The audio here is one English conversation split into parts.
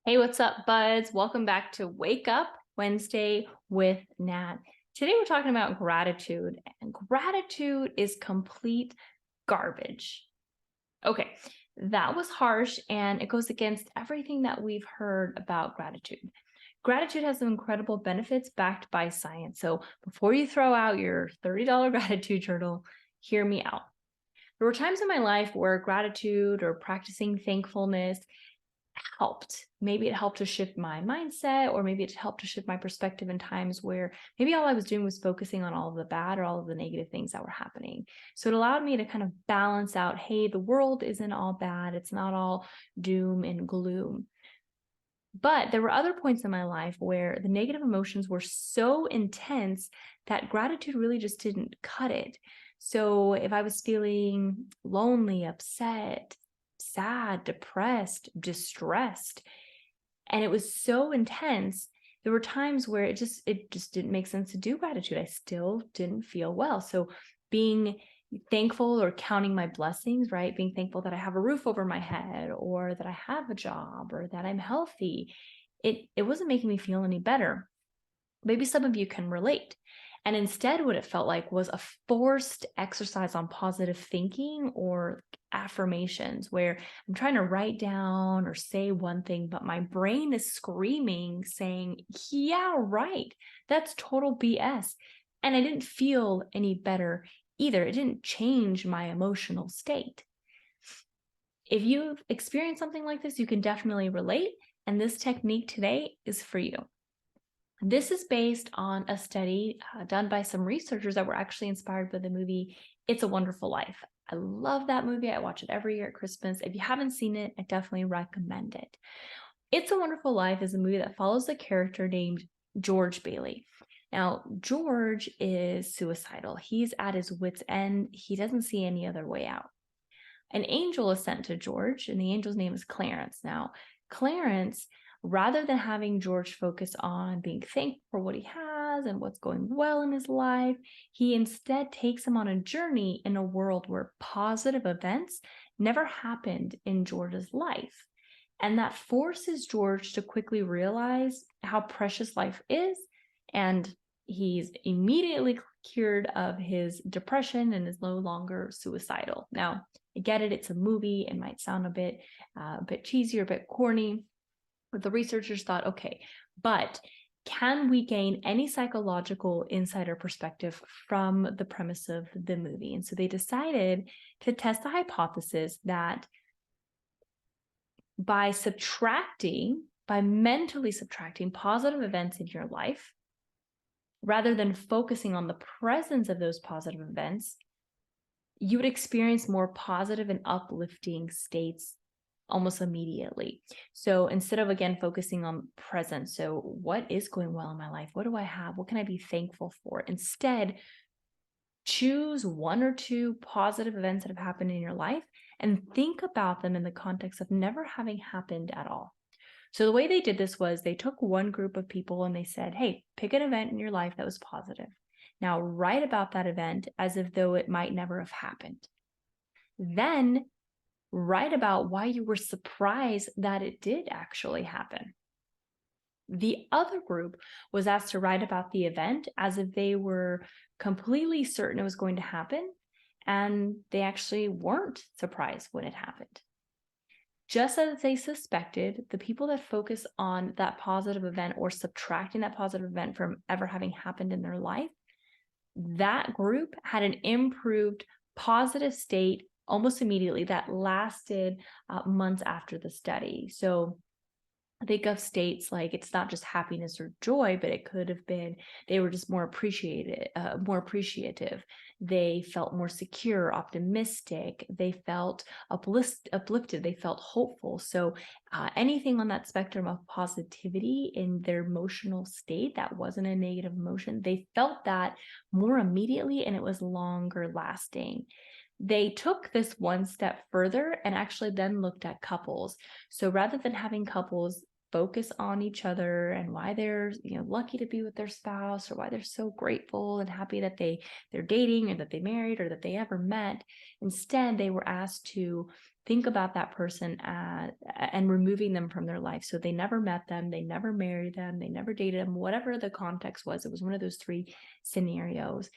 Hey, what's up, buds? Welcome back to Wake Up Wednesday with Nat. Today we're talking about gratitude, and gratitude is complete garbage. Okay, that was harsh, and it goes against everything that we've heard about gratitude. Gratitude has some incredible benefits backed by science. So before you throw out your $30 gratitude journal, hear me out. There were times in my life where gratitude or practicing thankfulness helped. Maybe it helped to shift my mindset, or maybe it helped to shift my perspective in times where maybe all I was doing was focusing on all of the bad or all of the negative things that were happening. So it allowed me to kind of balance out, hey, the world isn't all bad. It's not all doom and gloom. But there were other points in my life where the negative emotions were so intense that gratitude really just didn't cut it. So if I was feeling lonely, upset, sad, depressed, distressed, and it was so intense, there were times where it just didn't make sense to do gratitude. I still didn't feel well. So being thankful or counting my blessings, right? Being thankful that I have a roof over my head, or that I have a job, or that I'm healthy. It wasn't making me feel any better. Maybe some of you can relate. And instead, what it felt like was a forced exercise on positive thinking or affirmations, where I'm trying to write down or say one thing, but my brain is screaming, saying, yeah, right, that's total BS. And I didn't feel any better either. It didn't change my emotional state. If you've experienced something like this, you can definitely relate. And this technique today is for you. This is based on a study done by some researchers that were actually inspired by the movie It's a Wonderful Life. I love that movie. I watch it every year at Christmas. If you haven't seen it, I definitely recommend it. It's a Wonderful Life is a movie that follows a character named George Bailey. Now, George is suicidal. He's at his wit's end. He doesn't see any other way out. An angel is sent to George, and the angel's name is Clarence. Now, Clarence, rather than having George focus on being thankful for what he has and what's going well in his life, he instead takes him on a journey in a world where positive events never happened in George's life. And that forces George to quickly realize how precious life is, and he's immediately cured of his depression and is no longer suicidal. Now, I get it, it's a movie. It might sound a bit cheesy or a bit corny, but the researchers thought, okay, but can we gain any psychological insight or perspective from the premise of the movie? And so they decided to test the hypothesis that by mentally subtracting positive events in your life, rather than focusing on the presence of those positive events, you would experience more positive and uplifting states almost immediately. So instead of, again, focusing on present, so what is going well in my life? What do I have? What can I be thankful for? Instead, choose one or two positive events that have happened in your life and think about them in the context of never having happened at all. So the way they did this was they took one group of people and they said, hey, pick an event in your life that was positive. Now write about that event as if though it might never have happened. Then write about why you were surprised that it did actually happen. The other group was asked to write about the event as if they were completely certain it was going to happen, and they actually weren't surprised when it happened. Just as they suspected, the people that focus on that positive event or subtracting that positive event from ever having happened in their life, that group had an improved positive state almost immediately that lasted months after the study. So think of states like it's not just happiness or joy, but it could have been they were just more appreciative. They felt more secure, optimistic. They felt uplifted. They felt hopeful. So anything on that spectrum of positivity in their emotional state that wasn't a negative emotion, they felt that more immediately, and it was longer lasting. They took this one step further and actually then looked at couples. So rather than having couples focus on each other and why they're, lucky to be with their spouse, or why they're so grateful and happy that they're dating, or that they married, or that they ever met. Instead, they were asked to think about that person and removing them from their life. So they never met them, they never married them, they never dated them, whatever the context was. It was one of those three scenarios,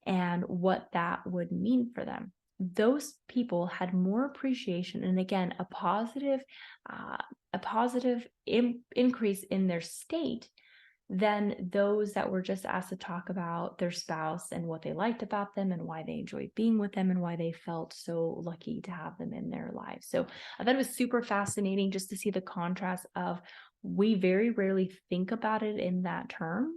and what that would mean for them. Those people had more appreciation, and again, a positive increase in their state than those that were just asked to talk about their spouse and what they liked about them and why they enjoyed being with them and why they felt so lucky to have them in their lives. So I thought it was super fascinating just to see the contrast of, we very rarely think about it in that term.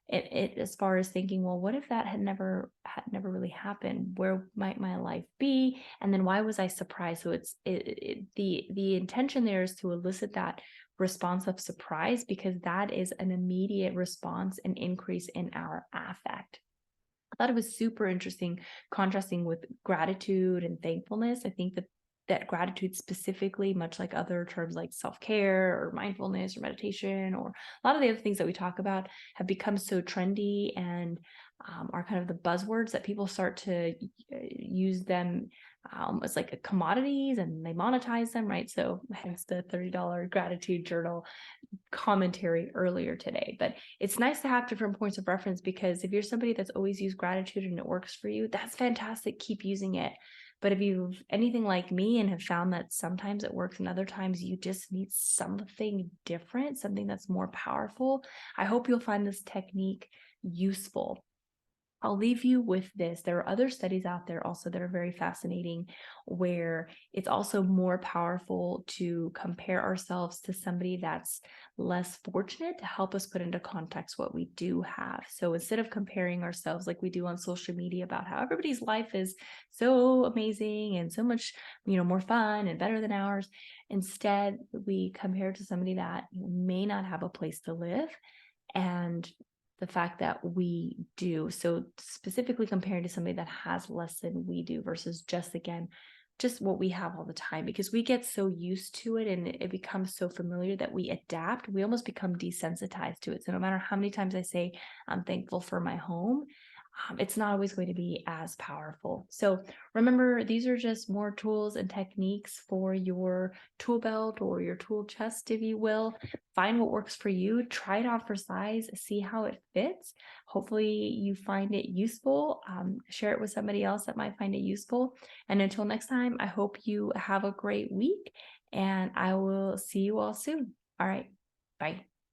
It as far as thinking, well, what if that had never really happened? Where might my life be? And then why was I surprised? So the intention there is to elicit that response of surprise, because that is an immediate response and increase in our affect. I thought it was super interesting, contrasting with gratitude and thankfulness. I think that gratitude specifically, much like other terms like self-care or mindfulness or meditation, or a lot of the other things that we talk about, have become so trendy and are kind of the buzzwords that people start to use them as like commodities, and they monetize them, right? So hence the $30 gratitude journal commentary earlier today. But it's nice to have different points of reference, because if you're somebody that's always used gratitude and it works for you, that's fantastic. Keep using it. But if you've anything like me and have found that sometimes it works and other times you just need something different, something that's more powerful, I hope you'll find this technique useful. I'll leave you with this. There are other studies out there also that are very fascinating, where it's also more powerful to compare ourselves to somebody that's less fortunate, to help us put into context what we do have. So instead of comparing ourselves like we do on social media about how everybody's life is so amazing and so much, more fun and better than ours, instead we compare to somebody that may not have a place to live, and the fact that we do. So specifically comparing to somebody that has less than we do versus just what we have all the time, because we get so used to it and it becomes so familiar that we adapt. We almost become desensitized to it. So no matter how many times I say I'm thankful for my home, it's not always going to be as powerful. So remember, these are just more tools and techniques for your tool belt or your tool chest, if you will. Find what works for you, try it on for size, see how it fits. Hopefully you find it useful. Share it with somebody else that might find it useful. And until next time, I hope you have a great week, and I will see you all soon. All right, bye.